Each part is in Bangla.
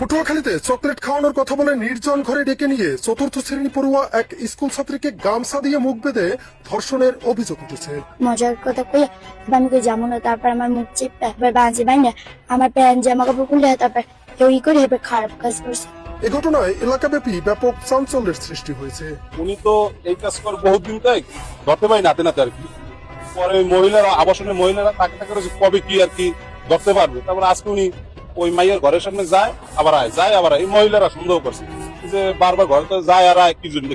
পটুয়াখালীতে চকলেট খাওয়ানোর কথা বলে নির্জন ঘরে ডেকে নিয়ে চতুর্থ শ্রেণী পড়ুয়া এক স্কুল ছাত্রীকে গামছা দিয়ে মুখ বেঁধে ধর্ষণের অভিযোগ উঠেছে। মজার কথা কইয়া আমি কই যাবো না, তারপর আমার মুখ চেপে একবার বাঁচে বাইনা আমার প্যান্ট জামা কাপড় খুলে তারপর ওই করে এবার খারাপ কাজ করছে। এ ঘটনায় এলাকাব্যাপী ব্যাপক চাঞ্চল্যের সৃষ্টি হয়েছে। উনি তো এই কাজ করে বহুদিন তাই ধরতে পারি নাতে নাতে আর কি। পরে মহিলারা আবাসনের মহিলারা তাকে তাকে কবে কি আর কি ধরতে পারবে। তারপর আজকে উনি ওই মাইয়ের ঘরের সামনে যায় আবার আয়, যায় আবার আয়। এই মহিলারা সন্দেহ করছে যে বারবার ঘরে তো যায় আর আয় কি জন্য।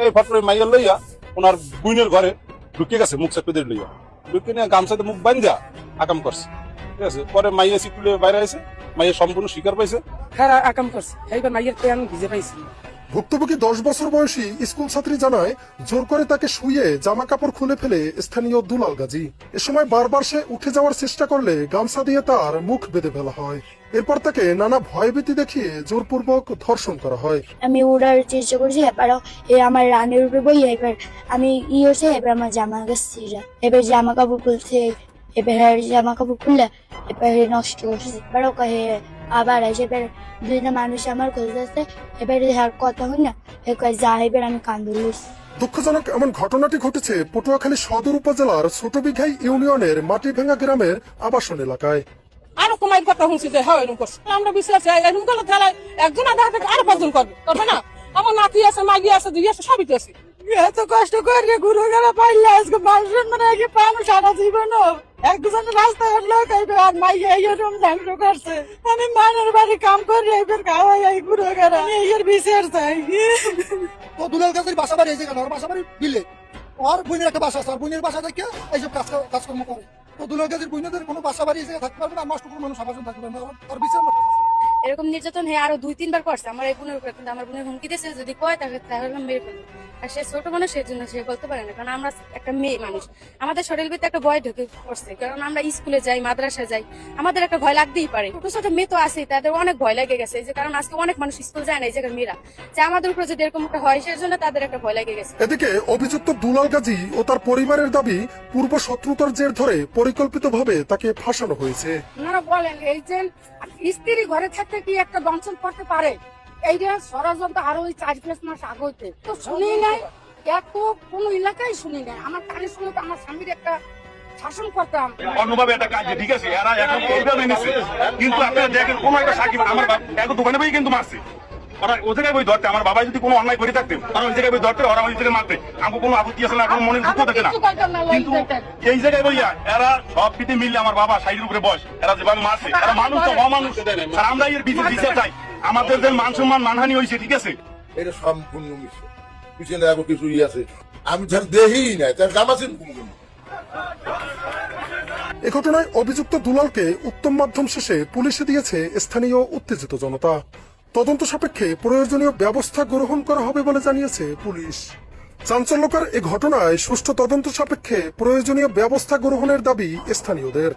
এই ফটো মাইয়ের লইয়া ওনার বুইনের ঘরে ঢুকে গেছে, মুখ চেপে দিয়ে লইয়া ঢুকে নিয়ে গামছাতে মুখ বান্ধা আকাম করছে। ঠিক আছে, পরে মাইয়া সিকুলে বাইরে আছে, মাইয়া সম্পূর্ণ স্বীকার পাইছে হ্যাঁ আকাম করছে। এইবার মাইয়ের প্যান ভিজে পাইছি। ভুক্তভোগী 10 বছর বয়সী স্কুল ছাত্রী জানায় জোর করে তাকে শুয়ে জামা কাপড় খুলে ফেলে স্থানীয় দুলাল গাজী। এ সময় বারবার সে উঠে যাওয়ার চেষ্টা করলে গামছা দিয়ে তার মুখ বেঁধে ফেলা হয়। এরপর তাকে নানা ভয়ভীতি দেখিয়ে জোরপূর্বক ধর্ষণ করা হয়। আমি উড়ার চেষ্টা করছি, এবার আমার রানের উপরে বই এবার আমি হচ্ছে এবার আমার জামা গেছি, এবার জামা কাপড় খুলছে, এবার জামা কাপড় খুললে এবার নষ্ট করছে। এবার ওকে আবার আসে, এবার দুইটা মানুষ আমার খুঁজতেছে, এবার আর কথা হয় না যা, এবার আমি কান্দুলিস। দুঃখজনক এমন ঘটনাটি ঘটেছে পটুয়াখালী সদর উপজেলার ছোটবিঘাই ইউনিয়নের মাটিভাঙ্গা গ্রামের আবাসন এলাকায়। আরো তোমার কথা শুনছি যে হয় এরকম করছে। আমরা বিশ্বাস এরকম করলে তাহলে একজন আধা থেকে আরো 5 জন করবে, করবে না? আমার নাতি আছে, মাগি আছে, দুই আছে, সবই তো আছে। এত কষ্ট করে ঘুরে গেলে পাইলে আজকে মানুষের মানে কি পাবো সারা জীবন। একজন রাস্তায় লোক আর মাইয়া এরকম ধ্বংস করছে। আমি মানের বাড়ি কাম করি, এবার খাওয়াই ঘুরে গেলে আমি এর বিচার চাই। তো দুলাল গাছের বাসা বাড়ি এই জায়গা, ওর বাসা বাড়ি বিলে, ওর বোনের একটা বাসা আছে, ওর বোনের বাসা থেকে এইসব কাজকর্ম করে। তো দুলাল গাছের বোনদের কোনো বাসা বাড়ি এই জায়গায় থাকতে পারবে না, নষ্ট কোনো মানুষ আবাসন থাকতে পারবে না, ওর বিচার এরকম নির্যাতন হয়ে আরো 2-3 বার করছে আমার এই বোনের উপরে। কিন্তু আমার বোনের হুমকি দিয়েছে যদি কয় তাহলে মেরে ফেলবো। আর সে ছোট মানুষ, সেই জন্য সে বলতে পারে না, কারণ আমরা একটা মেয়ে মানুষ, আমাদের শরীরের ভিতরে একটা ভয় ঢুকে পড়ছে। কারণ আমরা স্কুলে যাই, মাদ্রাসায় যাই, আমাদের একটা ভয় লাগতেই পারে। ছোট ছোট মেয়ে তো আছে, তাদের অনেক ভয় লেগে গেছে। এই যে কারণ আজকে অনেক মানুষ স্কুল যায় না, এই জায়গার মেয়েরা যে আমাদের উপরে যদি এরকম একটা হয়, সেই জন্য তাদের একটা ভয় লেগে গেছে। এদিকে অভিযুক্ত দুলাল গাজী ও তার পরিবারের দাবি পূর্ব শত্রুতার জের ধরে পরিকল্পিতভাবে তাকে ফাঁসানো হয়েছে। ওনারা বলেন এই যে স্ত্রী ঘরে থাকতে কি একটা দংশন করতে পারে, এইটা ষড়যন্ত্র আরো ওই 4-5 মাস আগে হইতে তো শুনি নাই, এত কোন এলাকায় শুনি নাই। আমার কানে শুনে তো আমার স্বামীর একটা শাসন করতাম অন্যভাবে একটা কাজ, ঠিক আছে, এরা এখন প্রোগ্রামে নিচ্ছে। কিন্তু আপনারা দেখেন কোন একটা সাকিব আমার এক দোকানে বই কিন্তু মারছে, ওরা ও জায়গায় বই ধরতে। আমার বাবা যদি কোনো অন্যায় করে থাকতেন তারা ওই জায়গায় বই ধরতে, ওরা ওই জায়গায় মারতে। আমার কোনো আপত্তি আছে না, কোনো মনে দুঃখ থাকে না। কিন্তু এই জায়গায় বইয়া এরা সব পিঠে মিললে আমার বাবা সাইডের উপরে বস, এরা যেভাবে মারছে, এরা মানুষ তো অমানুষ। আর আমরা এর বিচার চাই, আমাদের যে মান সম্মান মানহানি হয়েছে, ঠিক আছে, এটা সম্পূর্ণ মিশে পিছনে আরো কিছু আছে, আমি যার দেহি না তার জামাছেন। এ ঘটনায় অভিযুক্ত দুলালকে উত্তম মাধ্যম শেষে পুলিশে দিয়েছে স্থানীয় উত্তেজিত জনতা। তদন্ত সাপেক্ষে প্রয়োজনীয় ব্যবস্থা গ্রহণ করা হবে বলে জানিয়েছে পুলিশ। চাঞ্চল্যকর এ ঘটনায় সুষ্ঠু তদন্ত সাপেক্ষে প্রয়োজনীয় ব্যবস্থা গ্রহণের দাবি স্থানীয়দের।